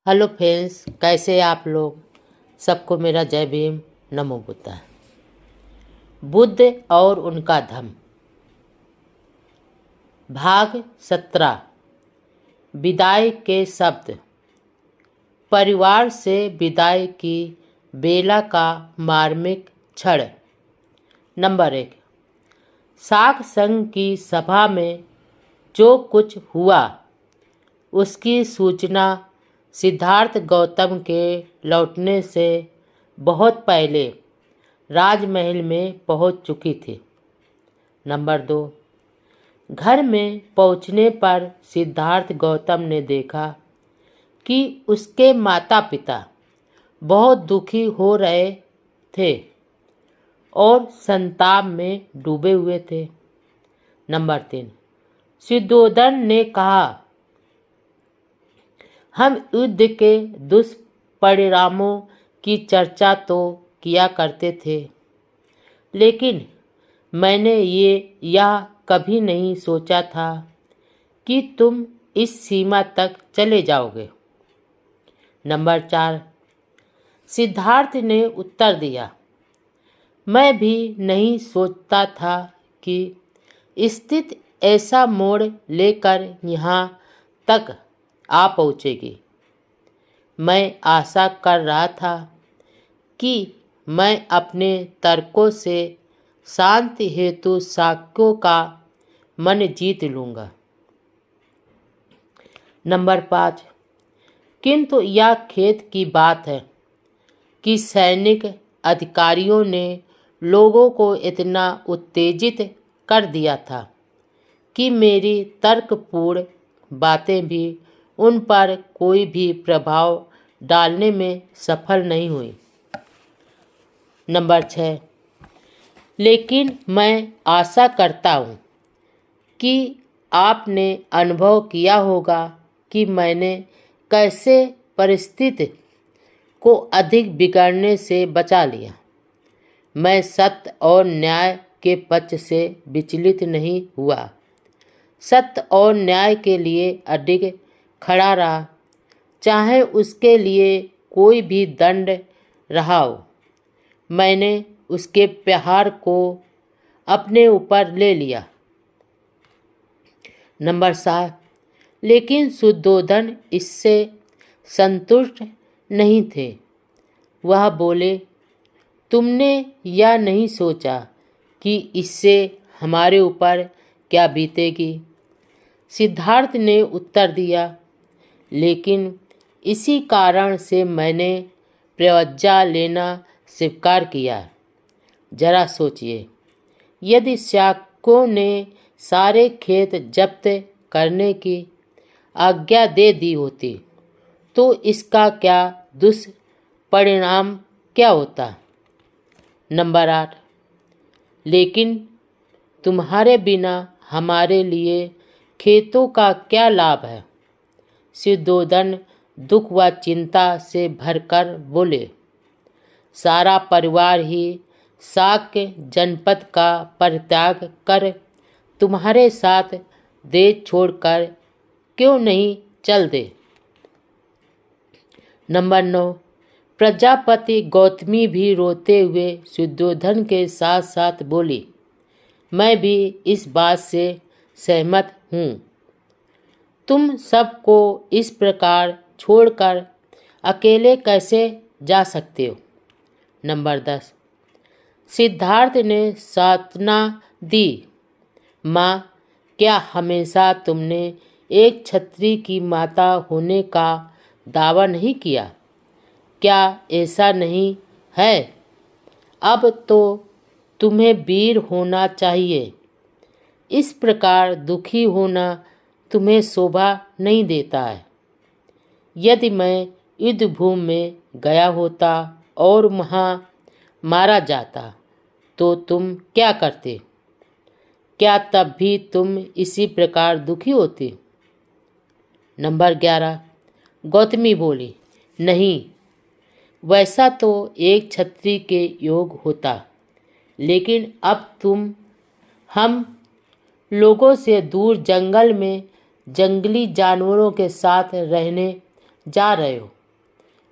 Hello friends, कैसे आप लोग। सबको मेरा जय भीम, नमो बुद्धा। बुद्ध और उनका धम्म, भाग 17। विदाई के शब्द। परिवार से विदाई की बेला का मार्मिक क्षण। नंबर 1। शाक संघ की सभा में जो कुछ हुआ उसकी सूचना सिद्धार्थ गौतम के लौटने से बहुत पहले राजमहल में पहुंच चुकी थी। नंबर 2। घर में पहुंचने पर सिद्धार्थ गौतम ने देखा कि उसके माता पिता बहुत दुखी हो रहे थे और संताप में डूबे हुए थे। नंबर 3। शुद्धोधन ने कहा, हम युद्ध के दुष्परिणामों की चर्चा तो किया करते थे, लेकिन मैंने यह कभी नहीं सोचा था कि तुम इस सीमा तक चले जाओगे। नंबर 4। सिद्धार्थ ने उत्तर दिया, मैं भी नहीं सोचता था कि स्थिति ऐसा मोड़ लेकर यहाँ तक आ पहुँचेगी। मैं आशा कर रहा था कि मैं अपने तर्कों से शांति हेतु साक्यों का मन जीत लूँगा। नंबर 5। किंतु यह खेद की बात है कि सैनिक अधिकारियों ने लोगों को इतना उत्तेजित कर दिया था कि मेरी तर्कपूर्ण बातें भी उन पर कोई भी प्रभाव डालने में सफल नहीं हुई। नंबर 6। लेकिन मैं आशा करता हूँ कि आपने अनुभव किया होगा कि मैंने कैसे परिस्थिति को अधिक बिगड़ने से बचा लिया। मैं सत्य और न्याय के पक्ष से विचलित नहीं हुआ, सत्य और न्याय के लिए अडिग खड़ा रहा, चाहे उसके लिए कोई भी दंड रहा हो। मैंने उसके प्रहार को अपने ऊपर ले लिया। नंबर 7। लेकिन शुद्धोधन इससे संतुष्ट नहीं थे। वह बोले, तुमने यह नहीं सोचा कि इससे हमारे ऊपर क्या बीतेगी। सिद्धार्थ ने उत्तर दिया, लेकिन इसी कारण से मैंने प्रव्रज्ञा लेना स्वीकार किया। जरा सोचिए, यदि शाक्यों ने सारे खेत जब्त करने की आज्ञा दे दी होती तो इसका क्या दुष्परिणाम क्या होता। नंबर 8। लेकिन तुम्हारे बिना हमारे लिए खेतों का क्या लाभ है। शुद्धोधन दुख व चिंता से भरकर बोले, सारा परिवार ही शाक्य जनपद का परित्याग कर तुम्हारे साथ देश छोड़कर क्यों नहीं चल दे। नंबर 9। प्रजापति गौतमी भी रोते हुए शुद्धोधन के साथ साथ बोली, मैं भी इस बात से सहमत हूँ। तुम सबको इस प्रकार छोड़कर अकेले कैसे जा सकते हो। नंबर 10। सिद्धार्थ ने सांत्वना दी, माँ, क्या हमेशा तुमने एक क्षत्रिय की माता होने का दावा नहीं किया। क्या ऐसा नहीं है। अब तो तुम्हें वीर होना चाहिए। इस प्रकार दुखी होना तुम्हें शोभा नहीं देता है। यदि मैं युद्धभूमि में गया होता और वहाँ मारा जाता तो तुम क्या करते। क्या तब भी तुम इसी प्रकार दुखी होते। नंबर 11। गौतमी बोली, नहीं, वैसा तो एक क्षत्रिय के योग होता, लेकिन अब तुम हम लोगों से दूर जंगल में जंगली जानवरों के साथ रहने जा रहे हो?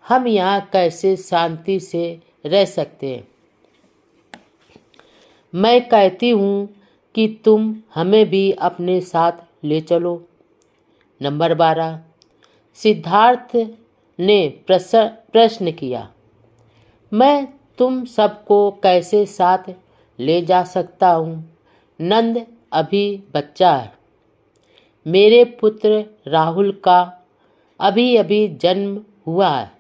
हम यहाँ कैसे शांति से रह सकते हैं? मैं कहती हूँ कि तुम हमें भी अपने साथ ले चलो। नंबर 12। सिद्धार्थ ने प्रश्न किया, मैं तुम सबको कैसे साथ ले जा सकता हूँ? नंद अभी बच्चा है। मेरे पुत्र राहुल का अभी अभी जन्म हुआ है।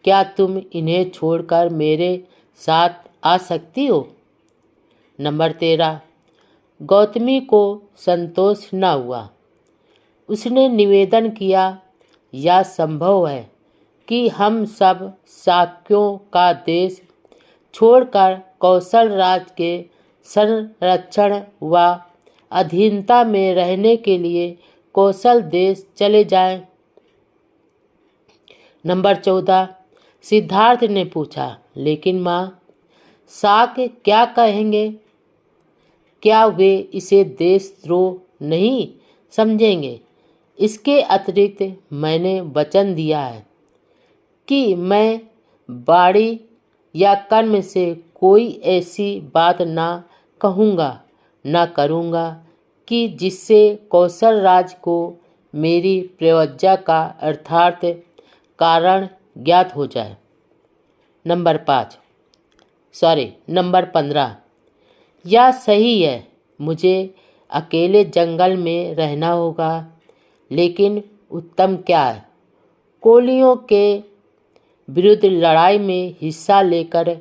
क्या तुम इन्हें छोड़कर मेरे साथ आ सकती हो? नंबर 13। गौतमी को संतोष न हुआ। उसने निवेदन किया, यह संभव है कि हम सब शाक्यों का देश छोड़कर कौशल राज के संरक्षण व अधीनता में रहने के लिए कौशल देश चले जाएं। नंबर 14। सिद्धार्थ ने पूछा, लेकिन माँ, शाक क्या कहेंगे? क्या वे इसे देशद्रोह नहीं समझेंगे? इसके अतिरिक्त मैंने वचन दिया है कि मैं वाणी या कर्म से कोई ऐसी बात ना कहूँगा न करूँगा कि जिससे कौशल राज को मेरी प्रवज्जा का अर्थात कारण ज्ञात हो जाए। नंबर 15। यह सही है, मुझे अकेले जंगल में रहना होगा, लेकिन उत्तम क्या है? कोलियों के विरुद्ध लड़ाई में हिस्सा लेकर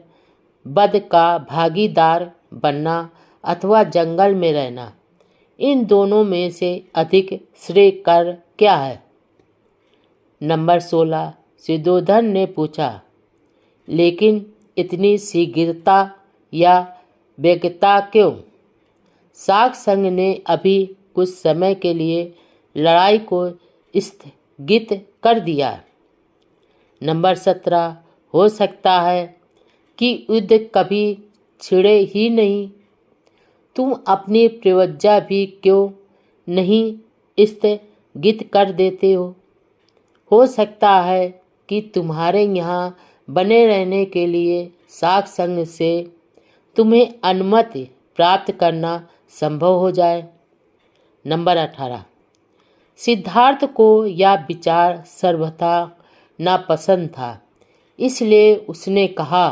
वध का भागीदार बनना अथवा जंगल में रहना, इन दोनों में से अधिक श्रेयकर क्या है? नंबर 16। सिद्धोधन ने पूछा, लेकिन इतनी शीघ्रता या वेगता क्यों? शाक संघ ने अभी कुछ समय के लिए लड़ाई को स्थगित कर दिया। नंबर 17। हो सकता है कि युद्ध कभी छिड़े ही नहीं। तुम अपनी प्रवज्जा भी क्यों नहीं स्थगित कर देते हो? हो सकता है कि तुम्हारे यहाँ बने रहने के लिए शाक संघ से तुम्हें अनुमति प्राप्त करना संभव हो जाए। नंबर 18। सिद्धार्थ को यह विचार सर्वथा नापसंद था, इसलिए उसने कहा,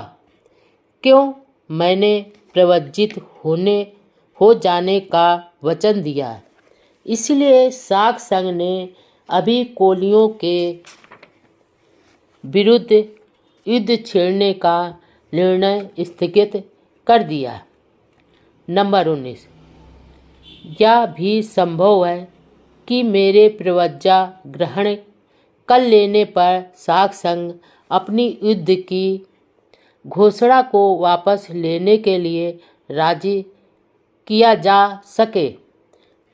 क्यों? मैंने प्रवज्जित हो जाने का वचन दिया, इसलिए शाक संघ ने अभी कोलियों के विरुद्ध युद्ध छेड़ने का निर्णय स्थगित कर दिया। नंबर 19। यह भी संभव है कि मेरे प्रवज्जा ग्रहण कर लेने पर शाक संघ अपनी युद्ध की घोषणा को वापस लेने के लिए राजी किया जा सके,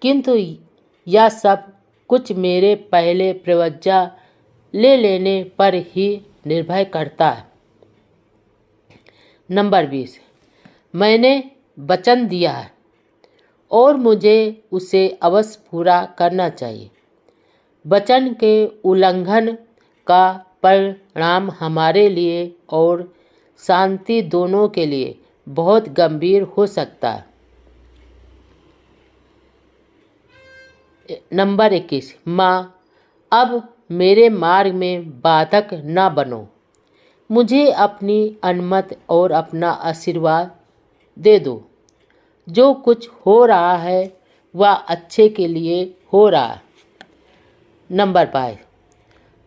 किंतु यह सब कुछ मेरे पहले प्रवज्जा ले लेने पर ही निर्भर करता है। नंबर 20। मैंने वचन दिया है और मुझे उसे अवश्य पूरा करना चाहिए। वचन के उल्लंघन का परिणाम हमारे लिए और शांति दोनों के लिए बहुत गंभीर हो सकता है। नंबर 21। माँ, अब मेरे मार्ग में बाधक न बनो। मुझे अपनी अनुमति और अपना आशीर्वाद दे दो। जो कुछ हो रहा है वह अच्छे के लिए हो रहा है। नंबर 22।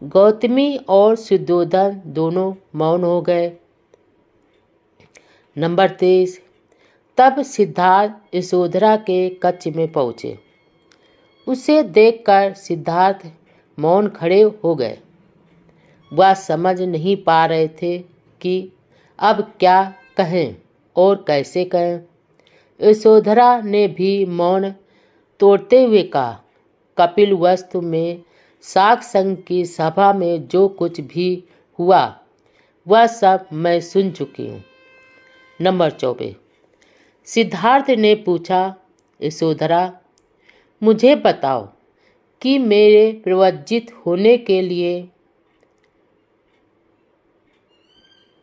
गौतमी और सिद्धोधन दोनों मौन हो गए। नंबर 23। तब सिद्धार्थ यशोधरा के कक्ष में पहुँचे। उसे देखकर सिद्धार्थ मौन खड़े हो गए। वह समझ नहीं पा रहे थे कि अब क्या कहें और कैसे कहें। यशोधरा ने भी मौन तोड़ते हुए कहा, कपिलवस्तु में शाक संघ की सभा में जो कुछ भी हुआ वह सब मैं सुन चुकी हूँ। नंबर 24। सिद्धार्थ ने पूछा, यशोधरा, मुझे बताओ कि मेरे प्रवज्जित होने के लिए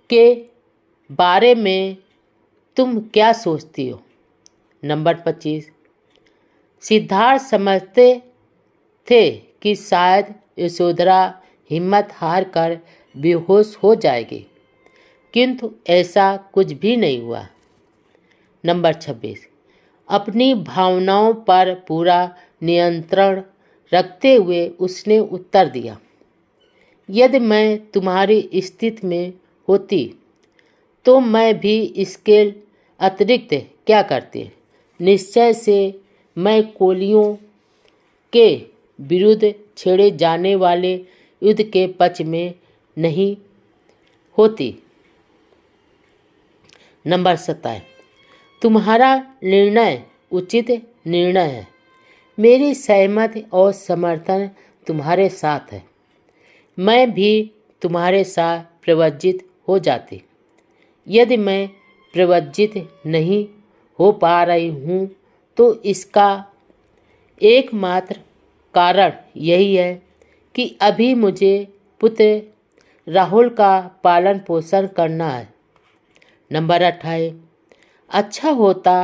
के बारे में तुम क्या सोचती हो? नंबर 25। सिद्धार्थ समझते थे कि शायद यशोधरा हिम्मत हार कर बेहोश हो जाएगी, किंतु ऐसा कुछ भी नहीं हुआ। नंबर 26। अपनी भावनाओं पर पूरा नियंत्रण रखते हुए उसने उत्तर दिया, यदि मैं तुम्हारी स्थिति में होती तो मैं भी इसके अतिरिक्त क्या करती। निश्चय से मैं कोलियों के विरुद्ध छेड़े जाने वाले युद्ध के पक्ष में नहीं होती। नंबर 27। तुम्हारा निर्णय उचित निर्णय है। मेरी सहमति और समर्थन तुम्हारे साथ है। मैं भी तुम्हारे साथ प्रवज्जित हो जाती। यदि मैं प्रवज्जित नहीं हो पा रही हूँ तो इसका एकमात्र कारण यही है कि अभी मुझे पुत्र राहुल का पालन पोषण करना है। नंबर 28। अच्छा होता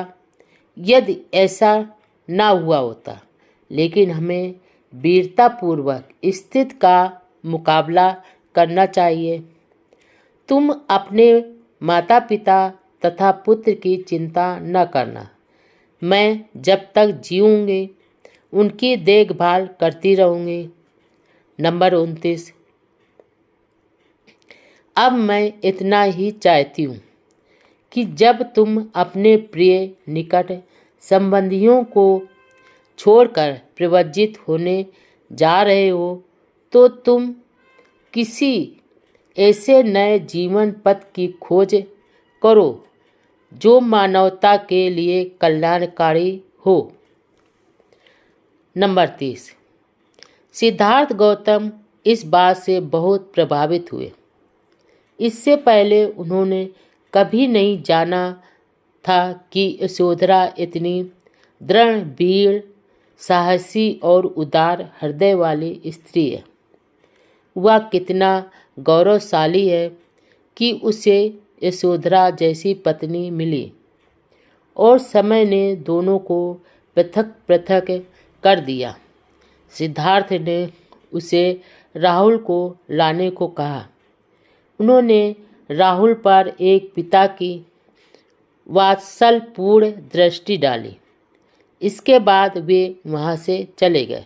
यदि ऐसा ना हुआ होता, लेकिन हमें वीरतापूर्वक स्थिति का मुकाबला करना चाहिए। तुम अपने माता पिता तथा पुत्र की चिंता न करना। मैं जब तक जीऊँगी उनकी देखभाल करती रहूँगी। नंबर 29। अब मैं इतना ही चाहती हूँ कि जब तुम अपने प्रिय निकट संबंधियों को छोड़कर प्रवज्जित होने जा रहे हो तो तुम किसी ऐसे नए जीवन पथ की खोज करो जो मानवता के लिए कल्याणकारी हो। नंबर 30। सिद्धार्थ गौतम इस बात से बहुत प्रभावित हुए। इससे पहले उन्होंने कभी नहीं जाना था कि यशोधरा इतनी दृढ़, वीर, साहसी और उदार हृदय वाली स्त्री है। वह कितना गौरवशाली है कि उसे यशोधरा जैसी पत्नी मिली और समय ने दोनों को पृथक पृथक कर दिया। सिद्धार्थ ने उसे राहुल को लाने को कहा। उन्होंने राहुल पर एक पिता की वात्सल्यपूर्ण दृष्टि डाली। इसके बाद वे वहाँ से चले गए।